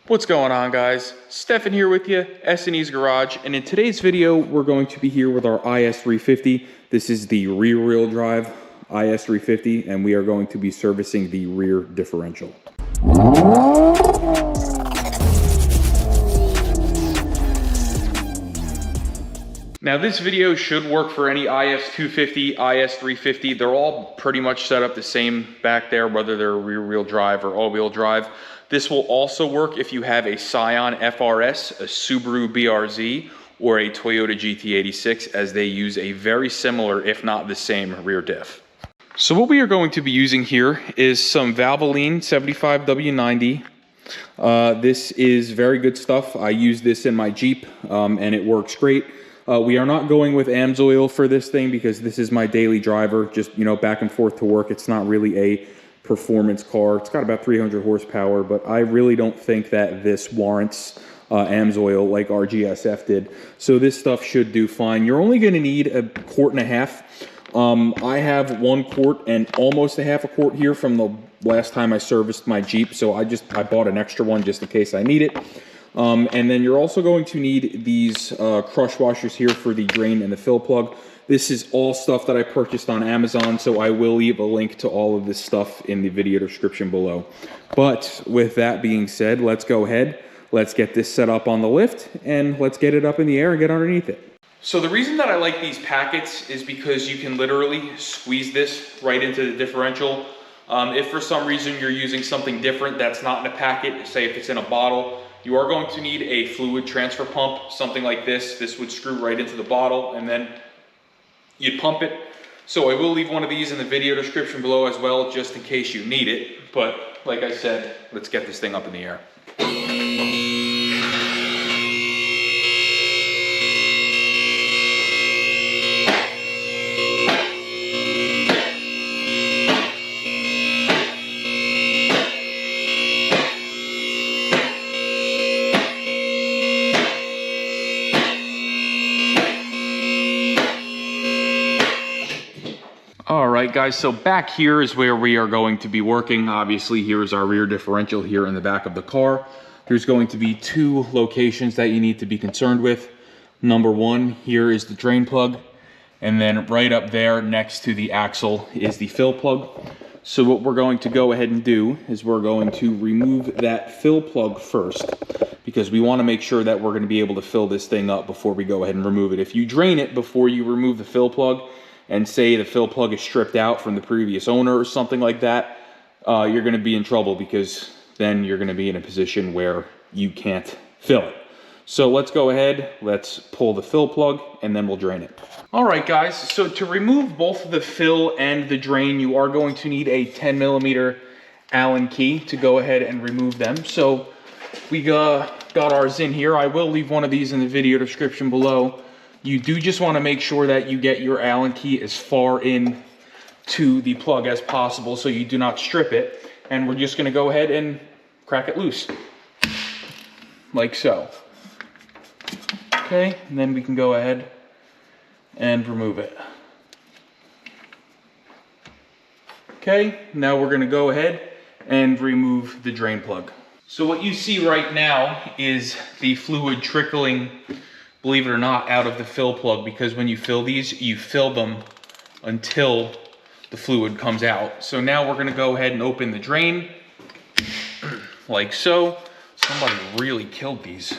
What's going on, guys? Stefan here with you, S&E's Garage, and in today's video we're going to be here with our IS350. This is the rear-wheel drive IS350, and we are going to be servicing the rear differential. Now this video should work for any IS250, IS350. They're all pretty much set up the same back there, whether they're rear-wheel drive or all-wheel drive. This will also work if you have a Scion FRS, a Subaru BRZ, or a Toyota GT86, as they use a very similar, if not the same, rear diff. So what we are going to be using here is some Valvoline 75W90. This is very good stuff. I use this in my Jeep, and it works great. We are not going with AMSOIL for this thing because this is my daily driver, just, you know, back and forth to work. It's not really a performance car. It's got about 300 horsepower, but I really don't think that this warrants AMSOIL like our GSF did. So this stuff should do fine. You're only going to need a quart and a half. I have 1 quart and almost a half a quart here from the last time I serviced my Jeep. So I bought an extra one just in case I need it. And then you're also going to need these crush washers here for the drain and the fill plug. This is all stuff that I purchased on Amazon, so I will leave a link to all of this stuff in the video description below. But with that being said, let's go ahead, let's get this set up on the lift, and let's get it up in the air and get underneath it. So the reason that I like these packets is because you can literally squeeze this right into the differential. If for some reason you're using something different that's not in a packet, say if it's in a bottle, you are going to need a fluid transfer pump, something like this. This would screw right into the bottle and then you'd pump it. So I will leave one of these in the video description below as well, just in case you need it. But like I said, let's get this thing up in the air. All right, guys, so back here is where we are going to be working. Obviously, here's our rear differential here in the back of the car. There's going to be 2 locations that you need to be concerned with. Number 1, here is the drain plug. And then right up there next to the axle is the fill plug. So what we're going to go ahead and do is we're going to remove that fill plug first, because we want to make sure that we're going to be able to fill this thing up before we go ahead and remove it. If you drain it before you remove the fill plug, and say the fill plug is stripped out from the previous owner or something like that, you're going to be in trouble, because then you're going to be in a position where you can't fill it. So let's go ahead, let's pull the fill plug, and then we'll drain it. All right, guys, so to remove both the fill and the drain, you are going to need a 10mm Allen key to go ahead and remove them. So we got ours in here. I will leave one of these in the video description below. You do just want to make sure that you get your Allen key as far in to the plug as possible so you do not strip it. And we're just going to go ahead and crack it loose, like so. Okay, and then we can go ahead and remove it. Okay, now we're going to go ahead and remove the drain plug. So what you see right now is the fluid trickling, believe it or not, out of the fill plug, because when you fill these, you fill them until the fluid comes out. So now we're going to go ahead and open the drain, like so. Somebody really killed these.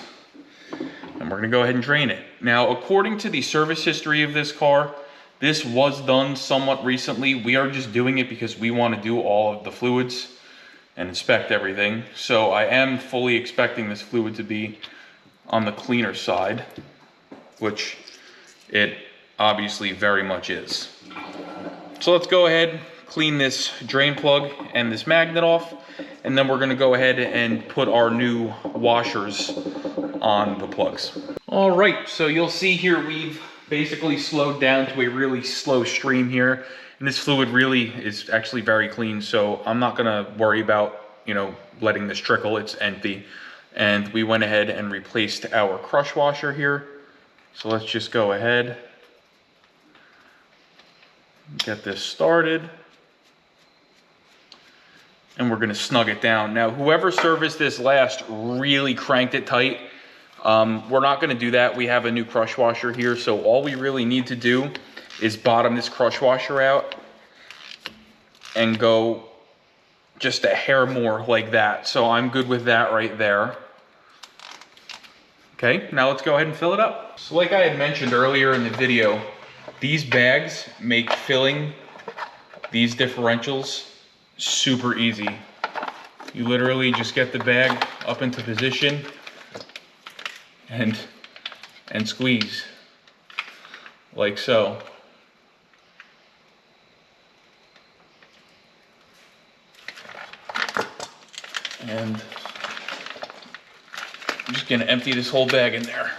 And we're going to go ahead and drain it. Now, according to the service history of this car, this was done somewhat recently. We are just doing it because we want to do all of the fluids and inspect everything. So I am fully expecting this fluid to be on the cleaner side, which it obviously very much is. So let's go ahead, clean this drain plug and this magnet off, and then we're going to go ahead and put our new washers on the plugs. All right, so you'll see here we've basically slowed down to a really slow stream here, and this fluid really is actually very clean, so I'm not going to worry about, you know, letting this trickle. It's empty. And we went ahead and replaced our crush washer here. So let's just go ahead, get this started. and we're gonna snug it down. Now, whoever serviced this last really cranked it tight. We're not gonna do that. We have a new crush washer here, so all we really need to do is bottom this crush washer out and go just a hair more like that. So I'm good with that right there. Okay, now let's go ahead and fill it up. So like I had mentioned earlier in the video, these bags make filling these differentials super easy. You literally just get the bag up into position and squeeze like so. And I'm just gonna empty this whole bag in there.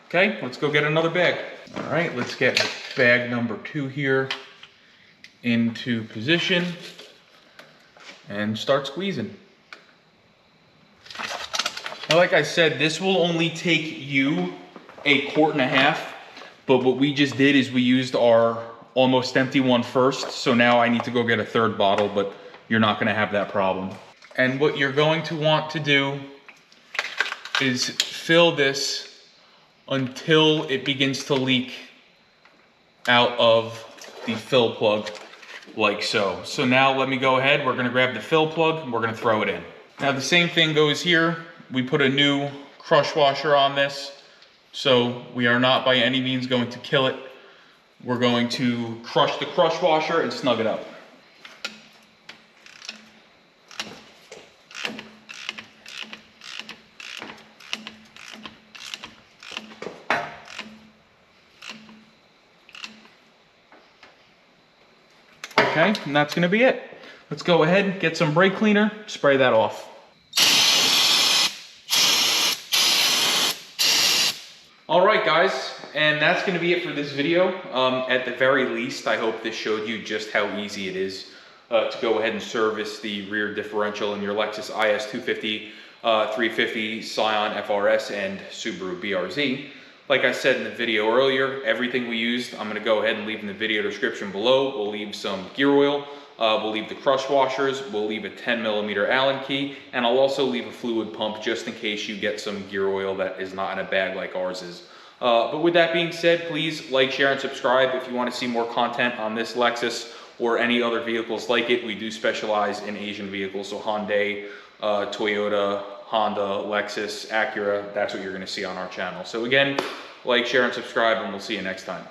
Okay, let's go get another bag. All right, let's get bag number 2 here into position and start squeezing. Now, like I said, this will only take you a quart and a half, but what we just did is we used our almost empty one first, so now I need to go get a third bottle, but you're not gonna have that problem. And what you're going to want to do is fill this until it begins to leak out of the fill plug like so. So now let me go ahead, we're gonna grab the fill plug and we're gonna throw it in. Now the same thing goes here. We put a new crush washer on this, so we are not by any means going to kill it. We're going to crush the crush washer and snug it up. Okay, and that's gonna be it. Let's go ahead, get some brake cleaner, spray that off. All right, guys, and that's gonna be it for this video. At the very least, I hope this showed you just how easy it is to go ahead and service the rear differential in your Lexus IS350, 350, Scion FRS, and Subaru BRZ. Like I said in the video earlier, everything we used, I'm gonna go ahead and leave in the video description below. We'll leave some gear oil, we'll leave the crush washers, we'll leave a 10mm Allen key, and I'll also leave a fluid pump just in case you get some gear oil that is not in a bag like ours is. But with that being said, please like, share, and subscribe if you want to see more content on this Lexus or any other vehicles like it. We do specialize in Asian vehicles, so Hyundai, Toyota, Honda, Lexus, Acura, that's what you're going to see on our channel. So again, like, share, and subscribe, and we'll see you next time.